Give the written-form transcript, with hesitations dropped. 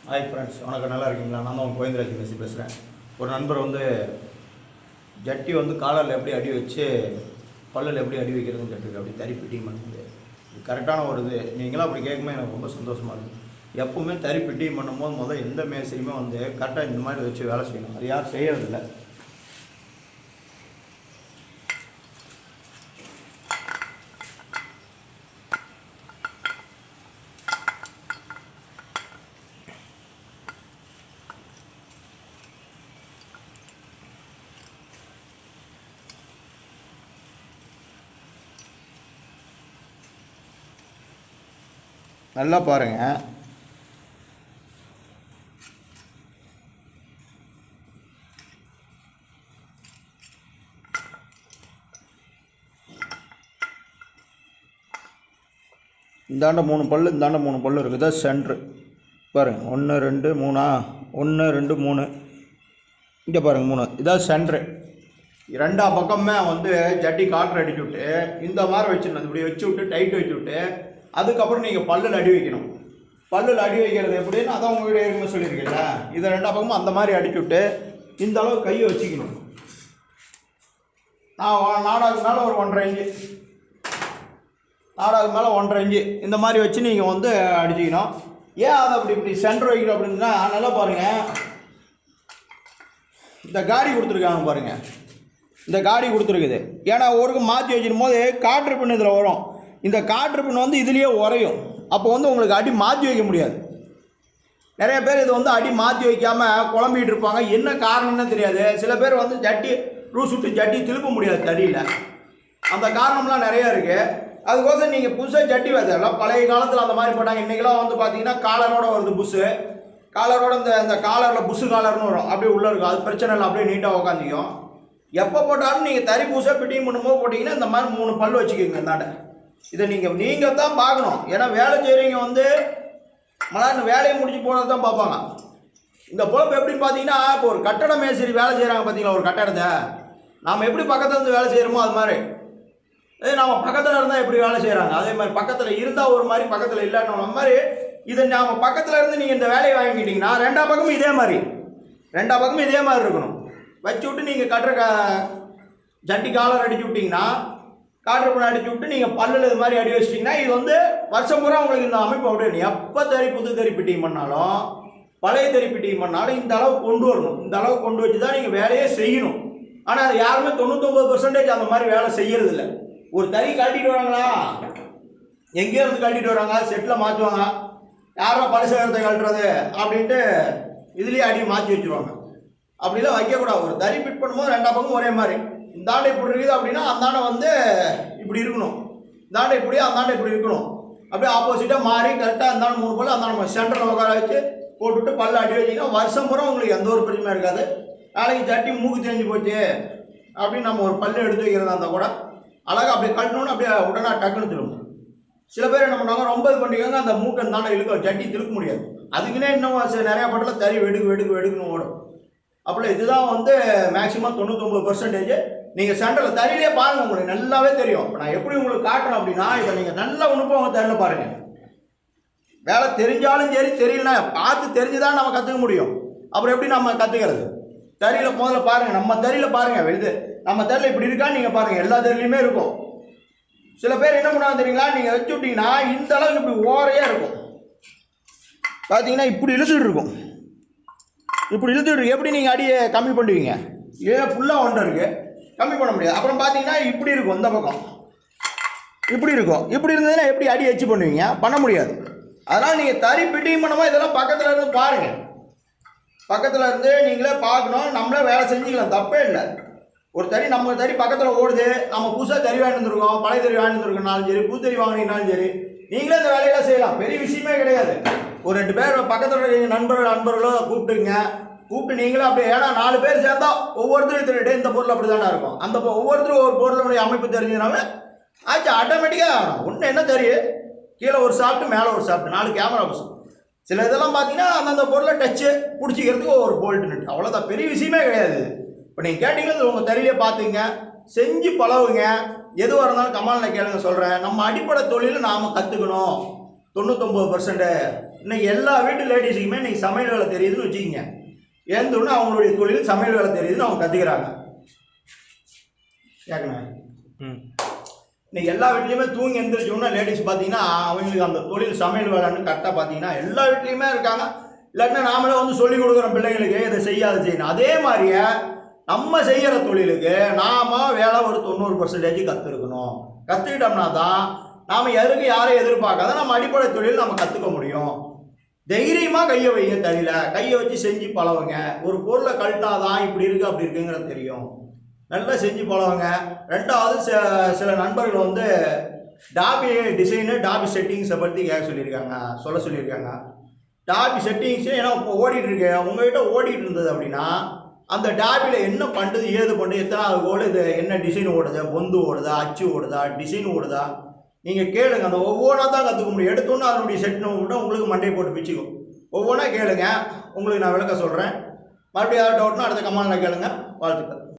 Hi friends, வணக்கம். நல்லா இருக்கீங்களா? நான் தான் கோவிந்தராஜ் பேசுகிறேன். ஒரு நண்பர் ஜட்டி காலரில் எப்படி அடி வச்சு பல்லில் எப்படி அடி வைக்கிறதுன்னு கேட்டுருக்கு. அப்படி தறி ஃபிட்டிங் பண்ணுறது இது கரெக்டான ஒரு இது. நீங்களாம் அப்படி கேட்கும்போது எனக்கு ரொம்ப சந்தோஷமாக இருக்குது. எப்போவுமே தறி ஃபிட்டிங் பண்ணும்போது எந்த மேசரியுமே கரெக்டாக இந்த மாதிரி வச்சு வேலை செய்யணும். அது யாரும் செய்கிறதில்ல. நல்லா பாருங்கள். இந்தாண்ட 3 பல், இந்தாண்ட 3 பல் இருக்குது. சென்ட்ரு பாருங்கள். 1 2 3 1 2 3 இங்கே பாருங்கள் 3. இதான் சென்ட்ரு. ரெண்டா பக்கமே ஜட்டி காற்று அடிச்சு விட்டு இந்த மாதிரி வச்சுருந்தது இப்படி வச்சு விட்டு டைட் வச்சு விட்டு அதுக்கப்புறம் நீங்கள் பல்லில் அடி வைக்கணும். பல்லில் அடி வைக்கிறது எப்படின்னு அதான் உங்கள்கிட்ட ஏற்கனவே சொல்லியிருக்கீங்களா. இதை ரெண்டா பக்கமும் அந்த மாதிரி அடிச்சு விட்டு இந்த அளவு கையை வச்சுக்கணும். நான் நாடாவுக்கு மேலே ஒரு 1.5 இன்ச்சு, நாடாவுக்கு மேலே 1.5 இன்ச்சு இந்த மாதிரி வச்சு நீங்கள் அடிச்சிக்கணும். ஏன் அதை இப்படி சென்டர் வைக்கணும் அப்படின்னா, நல்லா பாருங்கள். இந்த காடி கொடுத்துருக்காங்க பாருங்கள். இந்த காடி கொடுத்துருக்குது. ஏன்னா ஒருக்கு மாற்றி வச்சிடும் போது காற்று பின் இதில் வரும். இந்த காற்று பின் இதுலேயே உரையும். அப்போ உங்களுக்கு அடி மாற்றி வைக்க முடியாது. நிறைய பேர் இது அடி மாற்றி வைக்காமல் குழம்பிகிட்டு இருப்பாங்க. என்ன காரணம்னு தெரியாது. சில பேர் ஜட்டி ரூஸ் விட்டு ஜட்டி திருப்ப முடியாது தடியில். அந்த காரணம்லாம் நிறையா இருக்குது. அதுக்கோசம் நீங்கள் புதுசாக ஜட்டி எல்லாம் பழைய காலத்தில் அந்த மாதிரி போட்டாங்க. இன்றைக்கெல்லாம் பார்த்தீங்கன்னா காலரோட வருது. புஷ்ஷு காலரோட இந்த காலரில் புஷ்ஷு காலர்னு வரும். அப்படியே உள்ளே இருக்கும். அது பிரச்சனை இல்லை, அப்படியே நீட்டாக உட்காந்துக்கும். எப்போ போட்டாலும் நீங்கள் தறி புதுசாக ஃபிட்டிங் பண்ணும்போது போட்டிங்கன்னா இந்த மாதிரி 3 பல் வச்சுக்கோங்க. இந்தாண்ட இதை நீங்கள் தான் பார்க்கணும். ஏன்னா வேலை செய்கிறவங்க மலான்னு வேலையை முடிச்சு போனது தான் பார்ப்பாங்க. இந்த பொழப்பு எப்படின்னு பார்த்தீங்கன்னா, இப்போ ஒரு கட்டட மேஸ்திரி வேலை செய்கிறாங்க பார்த்தீங்களா. ஒரு கட்டடத்தை நாம் எப்படி பக்கத்தில் இருந்து வேலை செய்கிறோமோ அது மாதிரி நம்ம பக்கத்தில் இருந்தால் எப்படி வேலை செய்கிறாங்க அதே மாதிரி பக்கத்தில் இருந்தால் ஒரு மாதிரி, பக்கத்தில் இல்லைன்னு மாதிரி. இதை நாம் பக்கத்தில் இருந்து நீங்கள் இந்த வேலையை வாங்கிக்கிட்டிங்கன்னா ரெண்டா பக்கமும் இதே மாதிரி இருக்கணும். வச்சு விட்டு நீங்கள் கட்டுற ஜட்டி காலர் அடிச்சு விட்டிங்கன்னா, காற்று பண்ண அடிச்சு விட்டு நீங்கள் பல்லில் இது மாதிரி அடி வச்சிட்டிங்கன்னா இது வருஷம் பூரா உங்களுக்கு இந்த அமைப்பு அப்படியே. எப்போ புது தறி ஃபிட்டிங் பண்ணாலும் பழைய தறி ஃபிட்டிங் பண்ணாலும் இந்த அளவு கொண்டு வரணும். இந்த அளவு கொண்டு வச்சு தான் நீங்கள் வேலையே செய்யணும். ஆனால் அது யாருமே 99% அந்த மாதிரி வேலை செய்யறது இல்லை. ஒரு தறி கழட்டிட்டு வராங்களா, எங்கேயோ இருந்து கழட்டிட்டு வராங்க, செட்டில் மாற்றுவாங்க. யாரும் பழசகரத்தை கழட்டுறது அப்படின்ட்டு இதுலேயே அடி மாற்றி வச்சுருவாங்க. அப்படிலாம் வைக்கக்கூடாது. ஒரு தறி ஃபிட் பண்ணும்போது ரெண்டா பக்கம் ஒரே மாதிரி. இந்தாண்டை இப்படி இருக்குது அப்படின்னா அந்தாண்டை இப்படி இருக்கணும். இந்தாண்டை இப்படி, அந்தாண்டை இப்படி இருக்கணும். அப்படியே ஆப்போசிட்டாக மாறி கரெக்டாக அந்தாண்ட 3 பல், அந்தாண்ட சென்டரில் உட்கார வச்சு போட்டுவிட்டு பல்ல அடி வச்சிங்கன்னா வருஷம் பூரா உங்களுக்கு எந்த ஒரு பிரச்சனையும் இருக்காது. நாளைக்கு ஜட்டி மூக்கு தெரிஞ்சு போச்சு அப்படின்னு நம்ம ஒரு பல்லு எடுத்து வைக்கிறதா இருந்தால் கூட அழகாக அப்படியே கட்டணும்னு அப்படியே உடனே டக்குன்னு திரும்பணும். சில பேர் என்ன பண்ணுவாங்க, ரொம்ப இது பண்ணிக்காங்க, அந்த மூக்கை தாண்டை இழுக்க ஜட்டி திருக்க முடியாது. அதுக்குன்னே இன்னும் நிறையா பட்டில் தறி வெடுக்குன்னு ஓடும். அப்படி இதுதான் மேக்ஸிமம் 99% நீங்கள் சென்டரில் தறியிலே பாருங்கள். உங்களுக்கு நல்லாவே தெரியும். இப்போ நான் எப்படி உங்களுக்கு காட்டுறேன் அப்படின்னா, இப்போ நீங்கள் நல்லா உங்கள் தறியில் பாருங்கள். வேலை தெரிஞ்சாலும் சரி, தெரியலனா பார்த்து தெரிஞ்சுதான் நம்ம கற்றுக்க முடியும். அப்புறம் எப்படி நம்ம கற்றுக்கிறது? தறியில் முதல்ல பாருங்கள். நம்ம தறியில் பாருங்கள். இது நம்ம தறியில் இப்படி இருக்கான்னு நீங்கள் பாருங்கள். எல்லா தறிலையுமே இருக்கும். சில பேர் என்ன பண்ணுவாங்க தெரியுங்களா, நீங்கள் வச்சு விட்டிங்கன்னா இந்த அளவுக்கு இப்படி ஓரையாக இருக்கும். பார்த்தீங்கன்னா இப்படி இழுத்துட்டு இருக்கும். எப்படி நீங்கள் அடியை கம்மி பண்ணுவீங்க? ஏன் ஃபுல்லாக ஒன்றை இருக்குது, கம்மி பண்ண முடியாது. அப்புறம் பார்த்தீங்கன்னா இப்படி இருக்கும். இந்த பக்கம் இப்படி இருக்கும். இப்படி இருந்ததுன்னா எப்படி அடி வச்சு பண்ணுவீங்க? பண்ண முடியாது. அதனால் நீங்கள் தறி ஃபிட்டிங் பண்ணும்போது இதெல்லாம் பக்கத்தில் இருந்து பாருங்கள். பக்கத்தில் இருந்து நீங்களே பார்க்கணும். நம்மளே வேலை செஞ்சுக்கலாம், தப்பே இல்லை. ஒரு தறி நம்ம தறி பக்கத்தில் ஓடுது, நம்ம புதுசாக தறி வாங்கிட்டுருக்கோம், பழைய தறி வாங்கிட்டுருக்கோம்னாலும் சரி, புது தறி வாங்கினாலும் சரி, நீங்களே இந்த வேலையெல்லாம் செய்யலாம். பெரிய விஷயமே கிடையாது. ஒரு 2 பேர் பக்கத்தில் நண்பர்களோ கூப்பிட்டு நீங்களே அப்படியே. ஏன்னா 4 பேர் சேர்ந்தா ஒவ்வொருத்தரும் தெரியும் இந்த பொருள் அப்படி தானே இருக்கும். அந்த ஒவ்வொருத்தரும் ஒரு பொருளுடைய அமைப்பு தெரிஞ்சதுனால ஆச்சு. ஆட்டோமேட்டிக்காக ஒன்று என்ன தெரியும், கீழே ஒரு சாப்பிட்டு மேலே ஒரு சாப்பிட்டு 4 கேமரா பசம். சில இதெல்லாம் பார்த்தீங்கன்னா அந்தந்த பொருளை டச்சு பிடிச்சிக்கிறதுக்கு ஒரு போல்ட்டு நட்டு, அவ்வளோதான். பெரிய விஷயமே கிடையாது. இப்போ நீங்கள் கேட்டிங்கன்னா உங்கள் தறியிலே பார்த்துங்க, செஞ்சு பழகுங்க. எதுவாக இருந்தாலும் கமாலில் கேளுங்க, சொல்கிறேன். நம்ம அடிப்படை தொழில் நாம் கற்றுக்கணும். 99% இன்னைக்கு எல்லா வீட்டு லேடிஸுக்குமே இன்னைக்கு சமையல் வேலை தெரியுதுன்னு வச்சுக்கிங்க. ஏந்தோன்னு அவங்களுடைய தொழில் சமையல் வேலை தெரியுதுன்னு அவங்க கற்றுக்கிறாங்க. கேட்கணும். இன்னைக்கு எல்லா வீட்லேயுமே தூங்கி எழுந்திரிச்சோன்னா லேடிஸ் பார்த்தீங்கன்னா அவங்களுக்கு அந்த தொழில் சமையல் வேலைன்னு கரெக்டாக பார்த்தீங்கன்னா எல்லா வீட்லேயுமே இருக்காங்க. இல்லாட்டினா நாமளே வந்து சொல்லிக் கொடுக்குறோம் பிள்ளைங்களுக்கு இதை செய்யாத செய்யணும். அதே மாதிரியே நம்ம செய்கிற தொழிலுக்கு நாம் வேலை ஒரு 90% கற்றுருக்கணும். கற்றுக்கிட்டோம்னா தான் நாம் எதுக்கு யாரையும் எதிர்பார்க்காத நம்ம அடிப்படை தொழில் நம்ம கற்றுக்க முடியும். தைரியமாக கையை வைங்க, தறியில் கையை வச்சு செஞ்சு பழவுங்க. ஒரு பொருளை கழட்டாதான் இப்படி இருக்குது அப்படி இருக்குங்கிறது தெரியும். நல்லா செஞ்சு பழவுங்க. ரெண்டாவது சில நண்பர்கள் வந்து டாபி டிசைனு டாபி செட்டிங்ஸை பற்றி சொல்ல சொல்லியிருக்காங்க. டாபி செட்டிங்ஸு ஏன்னா இப்போ ஓடிட்டு இருக்கு. உங்கள்கிட்ட ஓடிட்டு இருந்தது அப்படின்னா அந்த டாபியில் என்ன பண்ணுறது ஏது பண்ணுறது எத்தனாவது ஓடுது, என்ன டிசைன் ஓடுது, பொந்து ஓடுதா, அச்சு ஓடுதா, டிசைன் ஓடுதா, நீங்கள் கேளுங்க. அந்த ஒவ்வொன்றா தான் கற்றுக்க முடியும். எடுத்தோன்னா அதனுடைய செட்னு விட்டால் உங்களுக்கு மண்டையை போட்டு பிச்சுக்கும். ஒவ்வொன்றா கேளுங்க, உங்களுக்கு நான் விளக்க சொல்கிறேன். மறுபடியும் ஏதாவது டவுட்னா அடுத்த கமெண்ட்டில் கேளுங்க. வாழ்த்துக்கள்.